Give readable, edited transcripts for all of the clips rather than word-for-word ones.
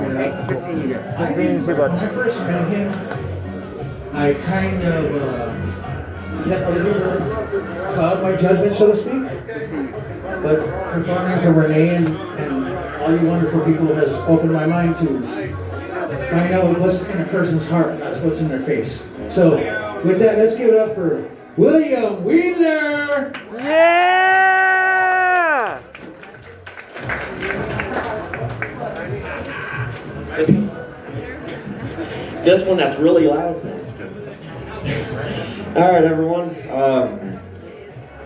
Good seeing you. Good seeing you too, bud. When I first met him, I kind of let a little cloud my judgment, so to speak. Good seeing you. But performing for Renee and all you wonderful people has opened my mind to find out what's in a person's heart, not what's in their face. So, with that, let's give it up for William Wheeler! Yeah! This one that's really loud. All right, everyone.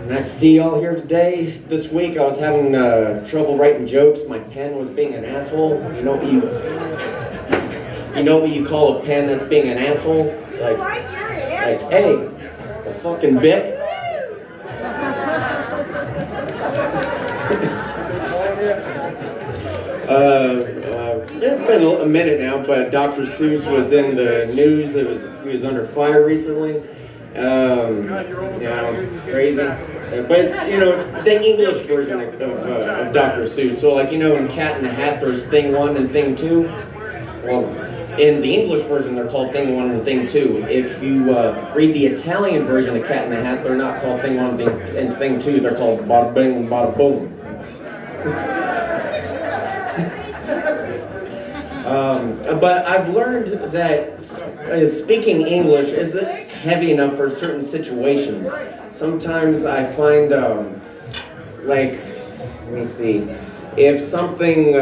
Nice to see y'all here today. This week I was having trouble writing jokes. My pen was being an asshole. You know what you call a pen that's being an asshole? Like hey, a fucking Bic. It's been a minute now, but Dr. Seuss was in the news. He was under fire recently. It's crazy. But it's, it's the English version of Dr. Seuss. So like, in Cat in the Hat, there's Thing 1 and Thing 2. Well, in the English version, they're called Thing 1 and Thing 2. If you read the Italian version of Cat in the Hat, they're not called Thing 1 and Thing 2. They're called Bada Bing and Bada Boom. But I've learned that speaking English isn't heavy enough for certain situations. Sometimes I find, let me see, if something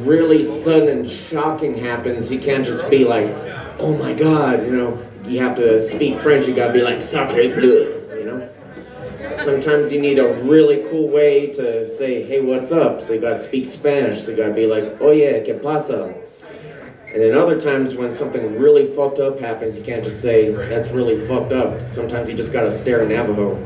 really sudden and shocking happens, you can't just be like, oh my God, you have to speak French, you gotta be like, sacre bleu, Sometimes you need a really cool way to say, hey, what's up? So you gotta speak Spanish. So you gotta be like, oye, ¿qué pasa? And then other times when something really fucked up happens, you can't just say, that's really fucked up. Sometimes you just gotta stare in Navajo.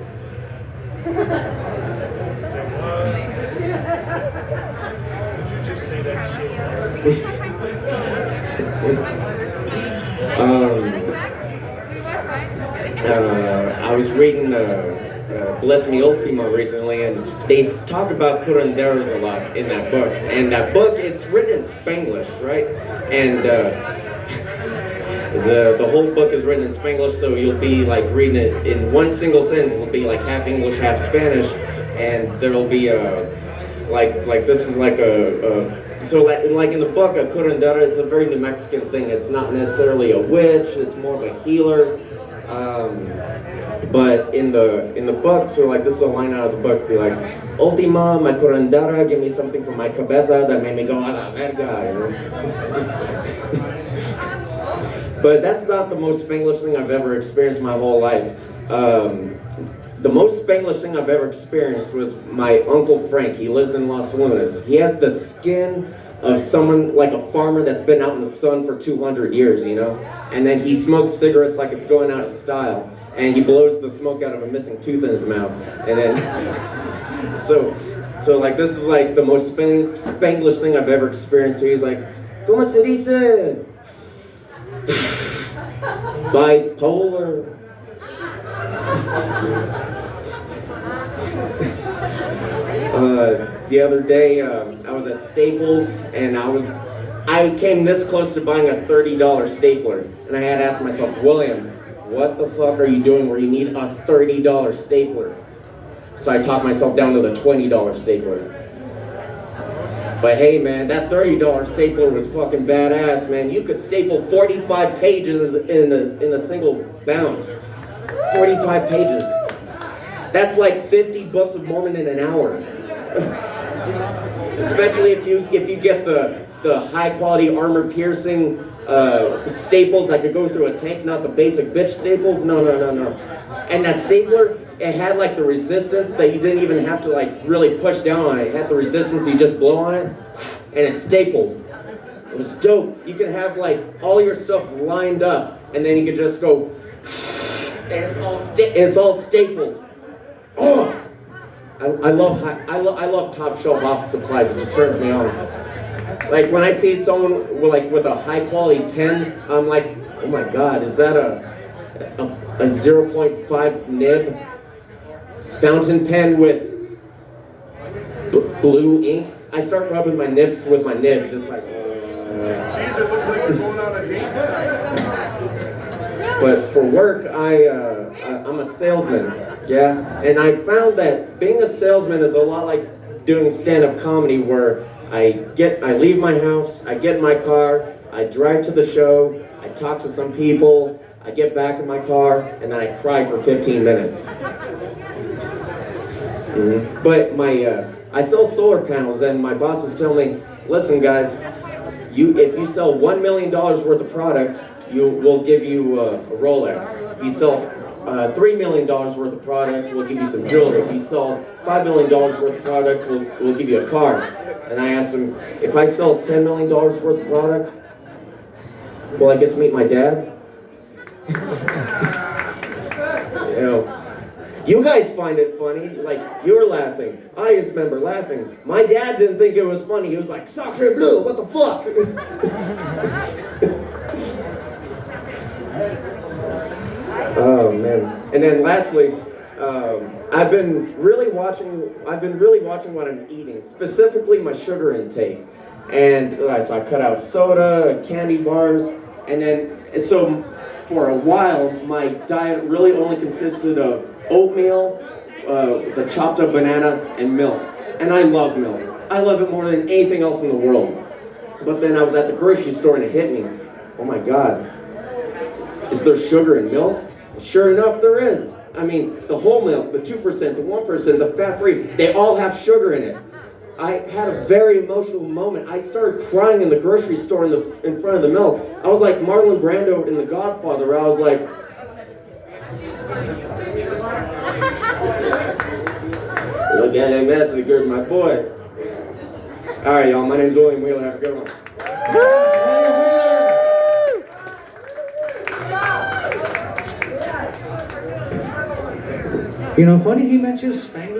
I was reading Bless Me Ultima recently, and they talk about curanderos a lot in that book. And that book, it's written in Spanglish, right? And the whole book is written in Spanglish, so you'll be like reading it in one single sentence. It'll be like half English, half Spanish, and there'll be this is like so like in the book, a curandera, it's a very New Mexican thing. It's not necessarily a witch. It's more of a healer. But in the book, so like this is a line out of the book, be like, Ultima, my curandera, give me something from my cabeza that made me go, a la verga, But that's not the most Spanglish thing I've ever experienced my whole life. The most Spanglish thing I've ever experienced was my Uncle Frank. He lives in Los Lunas. He has the skin of someone, like a farmer that's been out in the sun for 200 years, And then he smokes cigarettes like it's going out of style. And he blows the smoke out of a missing tooth in his mouth. And then, so like this is like the most Spanglish thing I've ever experienced. So he's like, ¿Cómo se dice? Bipolar. The other day, I was at Staples, and I came this close to buying a $30 stapler, and I had asked myself, William, what the fuck are you doing where you need a $30 stapler? So I talked myself down to the $20 stapler. But hey man, that $30 stapler was fucking badass, man. You could staple 45 pages in a single bounce. 45 pages. That's like 50 books of Mormon in an hour. Especially if you get the high quality armor piercing staples that could go through a tank, not the basic bitch staples. No. And that stapler, it had like the resistance that you didn't even have to like really push down on it. It had the resistance, you just blow on it, and it stapled. It was dope. You could have like all your stuff lined up, and then you could just go, and it's all stapled. Oh, I love top shelf office supplies. It just turns me on. Like when I see someone with a high quality pen, I'm like, oh my God, is that a 0.5 nib fountain pen with blue ink? I start rubbing my nips with my nibs. It's like, Jeez, it looks like you're going on a date. but for work, I'm a salesman, yeah? And I found that being a salesman is a lot like doing stand-up comedy, where I leave my house, I get in my car, I drive to the show, I talk to some people, I get back in my car, and then I cry for 15 minutes. But I sell solar panels, and my boss was telling me, listen guys, if you sell $1 million worth of product, we'll give you a Rolex. If you sell $3 million worth of product, we'll give you some jewelry. If you sell $5 million worth of product, we'll give you a car. And I asked him, if I sell $10 million worth of product, will I get to meet my dad? You know, you guys find it funny, like you're laughing, audience member laughing. My dad didn't think it was funny. He was like, "Sacre bleu, what the fuck?" Oh man! And then lastly, I've been really watching what I'm eating, specifically my sugar intake. And so I cut out soda, candy bars, and so for a while my diet really only consisted of oatmeal, the chopped up banana, and milk. And I love milk. I love it more than anything else in the world. But then I was at the grocery store and it hit me. Oh my God, is there sugar in milk? Sure enough, there is. I mean, the whole milk, the 2%, the 1%, the fat-free, they all have sugar in it. I had a very emotional moment. I started crying in the grocery store in front of the milk. I was like Marlon Brando in The Godfather, where I was like, look at him, that's a good, my boy. All right, y'all, my name's William Wheeler. Have a good one. You know, funny he mentions Spanglish.